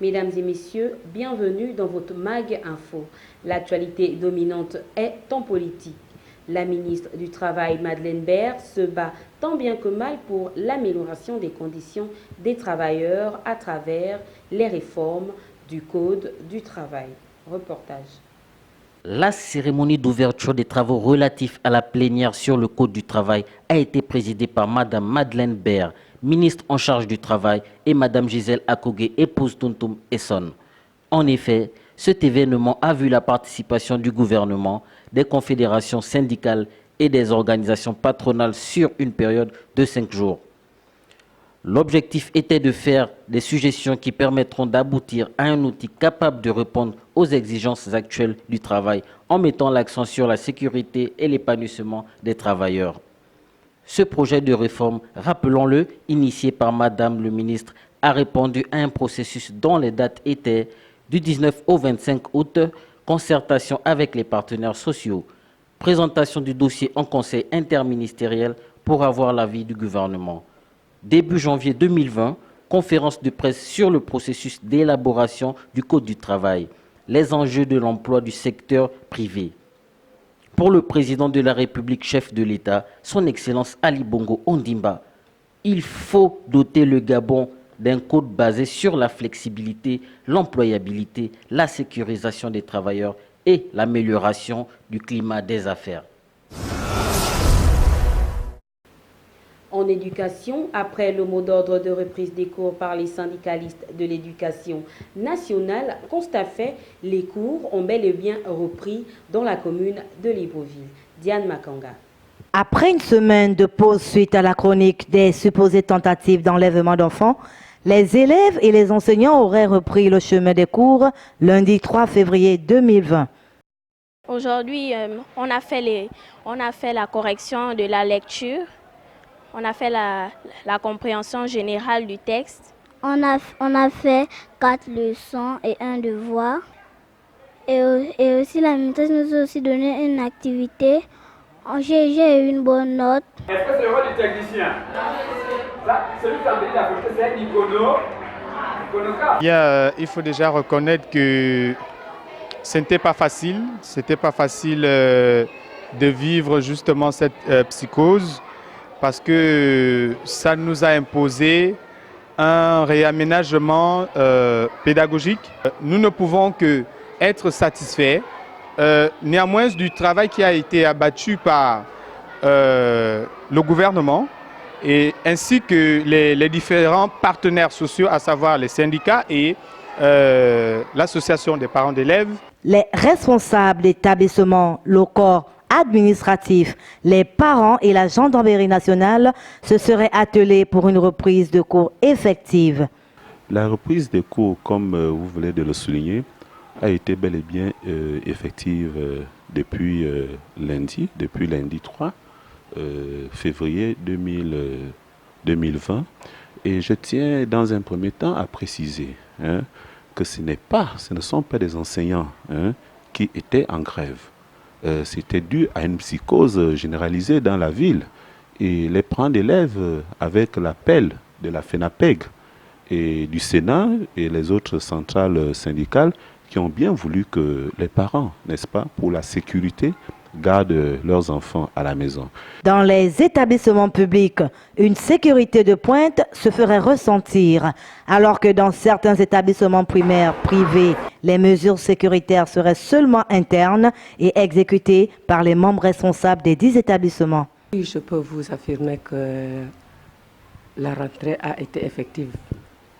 Mesdames et messieurs, bienvenue dans votre MAG Info. L'actualité dominante est en politique. La ministre du Travail, Madeleine Baird, se bat tant bien que mal pour l'amélioration des conditions des travailleurs à travers les réformes du Code du travail. Reportage. La cérémonie d'ouverture des travaux relatifs à la plénière sur le Code du travail a été présidée par Mme Madeleine Baird, ministre en charge du travail, et Mme Gisèle Akogé, épouse Tontoum Esson. En effet, cet événement a vu la participation du gouvernement, des confédérations syndicales et des organisations patronales sur une période de 5 jours. L'objectif était de faire des suggestions qui permettront d'aboutir à un outil capable de répondre aux exigences actuelles du travail en mettant l'accent sur la sécurité et l'épanouissement des travailleurs. Ce projet de réforme, rappelons-le, initié par Madame le ministre, a répondu à un processus dont les dates étaient du 19 au 25 août, concertation avec les partenaires sociaux, présentation du dossier en conseil interministériel pour avoir l'avis du gouvernement. Début janvier 2020, conférence de presse sur le processus d'élaboration du Code du travail, les enjeux de l'emploi du secteur privé. Pour le président de la République, chef de l'État, son Excellence Ali Bongo Ondimba, il faut doter le Gabon d'un code basé sur la flexibilité, l'employabilité, la sécurisation des travailleurs et l'amélioration du climat des affaires. En éducation, après le mot d'ordre de reprise des cours par les syndicalistes de l'éducation nationale, constat fait, les cours ont bel et bien repris dans la commune de Libreville. Diane Makanga. Après une semaine de pause suite à la chronique des supposées tentatives d'enlèvement d'enfants, les élèves et les enseignants auraient repris le chemin des cours lundi 3 février 2020. Aujourd'hui, on a fait la correction de la lecture. On a fait la compréhension générale du texte. On a fait 4 leçons et un devoir. Et aussi la maîtresse nous a aussi donné une activité. J'ai eu une bonne note. Est-ce que c'est le rôle du technicien? Celui qui a donné la photo, c'est Nicono. Il faut déjà reconnaître que ce n'était pas facile. C'était pas facile de vivre justement cette psychose, parce que ça nous a imposé un réaménagement pédagogique. Nous ne pouvons que être satisfaits, néanmoins, du travail qui a été abattu par le gouvernement, et ainsi que les différents partenaires sociaux, à savoir les syndicats et l'association des parents d'élèves. Les responsables d'établissements, le corps administratif, les parents et la gendarmerie nationale se seraient attelés pour une reprise de cours effective. La reprise des cours, comme vous venez de le souligner, a été bel et bien effective depuis lundi 3 février 2020. Et je tiens dans un premier temps à préciser que ce ne sont pas des enseignants qui étaient en grève. C'était dû à une psychose généralisée dans la ville. Et les parents d'élèves, avec l'appel de la FENAPEG et du Sénat et les autres centrales syndicales, qui ont bien voulu que les parents, n'est-ce pas, pour la sécurité, gardent leurs enfants à la maison. Dans les établissements publics, une sécurité de pointe se ferait ressentir, alors que dans certains établissements primaires privés, les mesures sécuritaires seraient seulement internes et exécutées par les membres responsables des 10 établissements. Oui, je peux vous affirmer que la rentrée a été effective,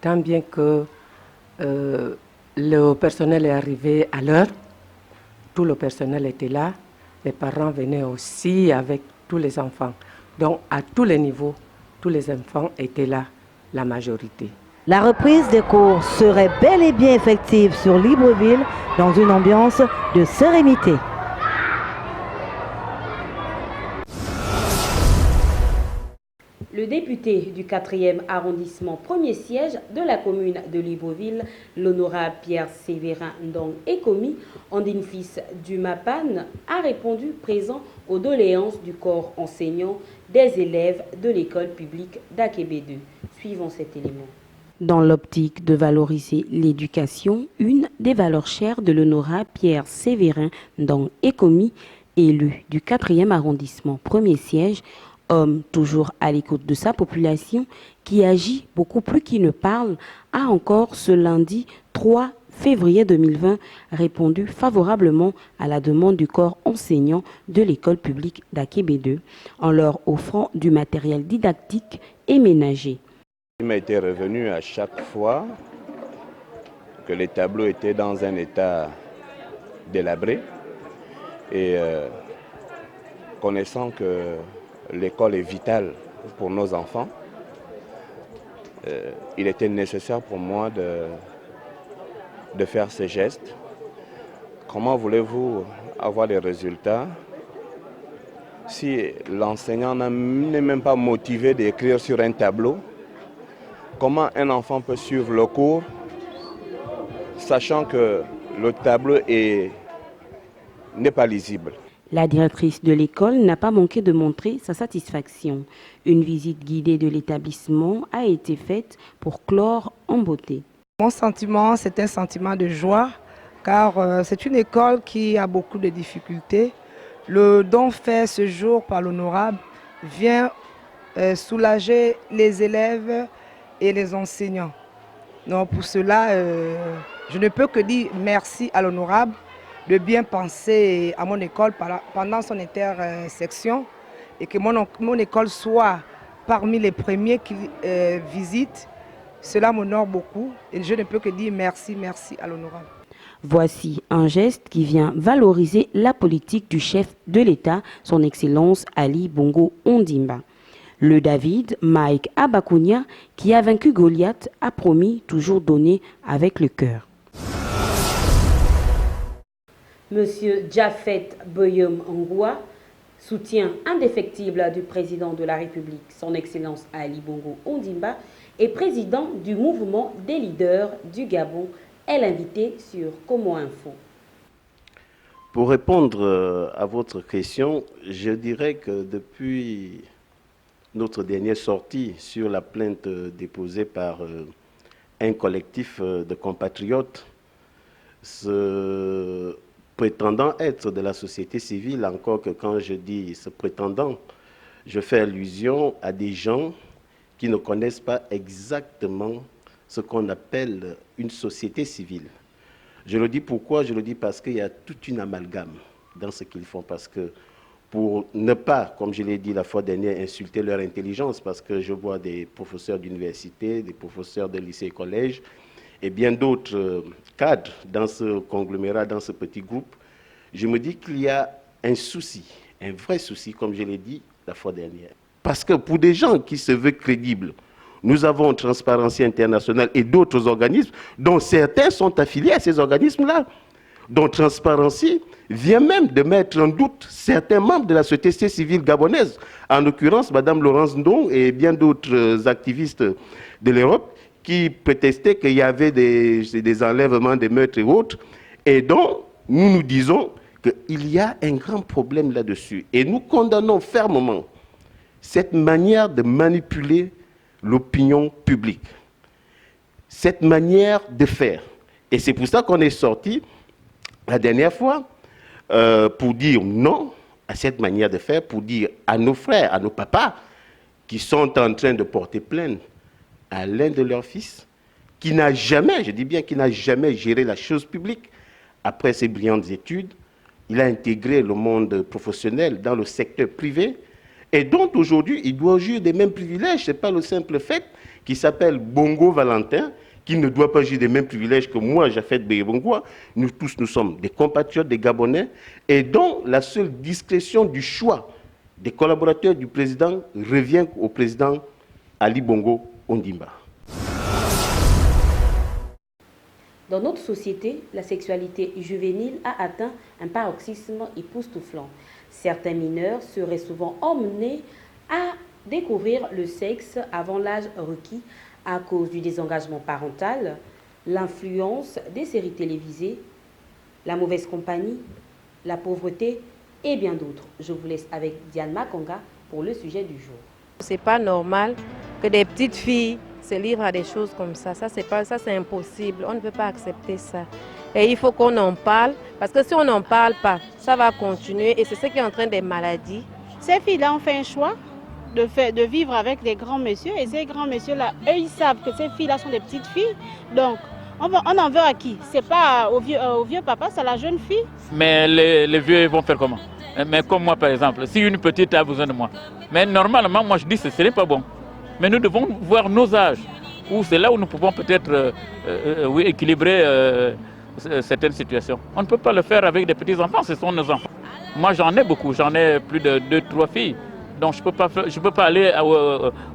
tant bien que le personnel est arrivé à l'heure, tout le personnel était là. Les parents venaient aussi avec tous les enfants. Donc, à tous les niveaux, tous les enfants étaient là, la majorité. La reprise des cours serait bel et bien effective sur Libreville dans une ambiance de sérénité. Le député du 4e arrondissement, premier siège de la commune de Libreville, l'honorable Pierre-Séverin Ndong Ekomi, Andine fils du MAPAN, a répondu présent aux doléances du corps enseignant des élèves de l'école publique d'Akébé 2. Suivons cet élément. Dans l'optique de valoriser l'éducation, une des valeurs chères de l'honorable Pierre Sévérin Ndong Ekomi, élu du 4e arrondissement, premier siège, homme toujours à l'écoute de sa population, qui agit beaucoup plus qu'il ne parle, a encore ce lundi 3 février 2020 répondu favorablement à la demande du corps enseignant de l'école publique d'Akébé 2 en leur offrant du matériel didactique et ménager. Il m'a été revenu à chaque fois que les tableaux étaient dans un état délabré et connaissant que l'école est vitale pour nos enfants, il était nécessaire pour moi de faire ce geste. Comment voulez-vous avoir des résultats si l'enseignant n'est même pas motivé d'écrire sur un tableau? Comment un enfant peut suivre le cours sachant que le tableau n'est pas lisible? La directrice de l'école n'a pas manqué de montrer sa satisfaction. Une visite guidée de l'établissement a été faite pour clore en beauté. Mon sentiment, c'est un sentiment de joie, car c'est une école qui a beaucoup de difficultés. Le don fait ce jour par l'honorable vient soulager les élèves et les enseignants. Donc pour cela, je ne peux que dire merci à l'honorable de bien penser à mon école pendant son intersection et que mon école soit parmi les premiers qui visitent. Cela m'honore beaucoup et je ne peux que dire merci à l'honorable. Voici un geste qui vient valoriser la politique du chef de l'État, son Excellence Ali Bongo Ondimba. Le David, Mike Abakounia, qui a vaincu Goliath, a promis toujours donner avec le cœur. Monsieur Jafet Boyom Angoua, soutien indéfectible du président de la République, son Excellence Ali Bongo Ondimba, et président du mouvement des leaders du Gabon, est l'invité sur Como Info. Pour répondre à votre question, je dirais que depuis notre dernière sortie sur la plainte déposée par un collectif de compatriotes, ce prétendant être de la société civile, encore que quand je dis ce prétendant, je fais allusion à des gens qui ne connaissent pas exactement ce qu'on appelle une société civile. Je le dis pourquoi? Je le dis parce qu'il y a toute une amalgame dans ce qu'ils font, parce que pour ne pas, comme je l'ai dit la fois dernière, insulter leur intelligence, parce que je vois des professeurs d'université, des professeurs de lycée et collège, et bien d'autres cadres dans ce conglomérat, dans ce petit groupe, je me dis qu'il y a un souci, un vrai souci, comme je l'ai dit la fois dernière. Parce que pour des gens qui se veulent crédibles, nous avons Transparency International et d'autres organismes, dont certains sont affiliés à ces organismes-là. Donc Transparency vient même de mettre en doute certains membres de la société civile gabonaise, en l'occurrence Mme Laurence Ndong et bien d'autres activistes de l'Europe, qui prétestaient qu'il y avait des enlèvements, des meurtres et autres. Et donc, nous disons qu'il y a un grand problème là-dessus. Et nous condamnons fermement cette manière de manipuler l'opinion publique, cette manière de faire. Et c'est pour ça qu'on est sorti la dernière fois pour dire non à cette manière de faire, pour dire à nos frères, à nos papas qui sont en train de porter plainte à l'un de leurs fils, qui n'a jamais, je dis bien qui n'a jamais géré la chose publique. Après ses brillantes études, il a intégré le monde professionnel dans le secteur privé, et dont aujourd'hui, il doit jouir des mêmes privilèges. Ce n'est pas le simple fait qu'il s'appelle Bongo Valentin, qui ne doit pas jouir des mêmes privilèges que moi, Jafet Boyom. Nous tous, nous sommes des compatriotes, des Gabonais, et dont la seule discrétion du choix des collaborateurs du président revient au président Ali Bongo Ondimba. Dans notre société, la sexualité juvénile a atteint un paroxysme époustouflant. Certains mineurs seraient souvent emmenés à découvrir le sexe avant l'âge requis à cause du désengagement parental, l'influence des séries télévisées, la mauvaise compagnie, la pauvreté et bien d'autres. Je vous laisse avec Diane Makonga pour le sujet du jour. C'est pas normal que des petites filles se livrent à des choses comme ça. Ça, c'est impossible. On ne peut pas accepter ça. Et il faut qu'on en parle, parce que si on n'en parle pas, ça va continuer et c'est ce qui entraîne des maladies. Ces filles-là ont fait un choix de vivre avec des grands messieurs et ces grands messieurs-là, eux, ils savent que ces filles-là sont des petites filles. Donc, on en veut à qui? C'est pas au vieux papa, c'est à la jeune fille. Mais les vieux vont faire comment? Mais comme moi, par exemple, si une petite a besoin de moi. Mais normalement, moi, je dis que ce n'est pas bon. Mais nous devons voir nos âges, où c'est là où nous pouvons peut-être équilibrer certaines situations. On ne peut pas le faire avec des petits-enfants, ce sont nos enfants. Moi, j'en ai beaucoup, j'en ai plus de 2-3 filles. Donc, je ne peux pas aller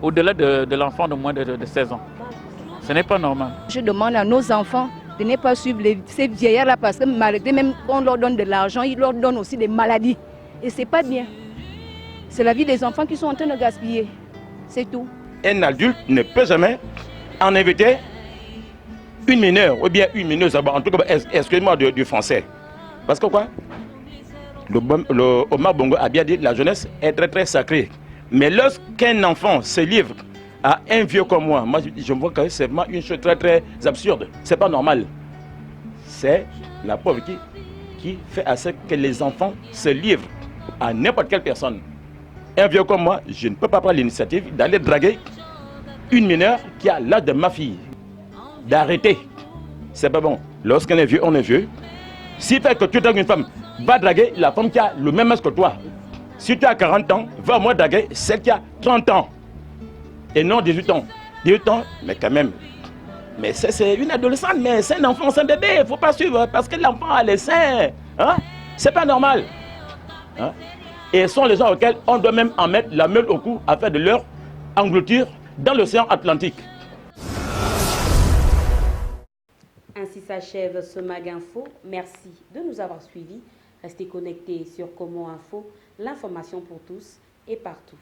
au-delà de l'enfant de moins de 16 ans. Ce n'est pas normal. Je demande à nos enfants de ne pas suivre ces vieillards-là parce que malgré même qu'on leur donne de l'argent, ils leur donnent aussi des maladies. Et ce n'est pas bien. C'est la vie des enfants qui sont en train de gaspiller. C'est tout. Un adulte ne peut jamais en inviter une mineure ou bien une mineuse. En tout cas, excusez-moi du français. Parce que quoi? Le Omar Bongo a bien dit que la jeunesse est très très sacrée. Mais lorsqu'un enfant se livre à un vieux comme moi je vois que c'est vraiment une chose très très absurde. C'est pas normal. C'est la pauvreté qui fait à ce que les enfants se livrent à n'importe quelle personne. Un vieux comme moi, je ne peux pas prendre l'initiative d'aller draguer une mineure qui a l'âge de ma fille. D'arrêter. C'est pas bon. Lorsqu'on est vieux, on est vieux. Si fait que tu dragues une femme, va draguer la femme qui a le même âge que toi. Si tu as 40 ans, va au moins draguer celle qui a 30 ans. Et non 18 ans. 18 ans, mais quand même. Mais c'est une adolescente, mais c'est un enfant, c'est un bébé. Il ne faut pas suivre parce que l'enfant a les seins. Hein? C'est pas normal. Hein? Et ce sont les gens auxquels on doit même en mettre la meule au cou afin de leur engloutir dans l'océan Atlantique. Ainsi s'achève ce Mag Info. Merci de nous avoir suivis. Restez connectés sur Como Info, l'information pour tous et partout.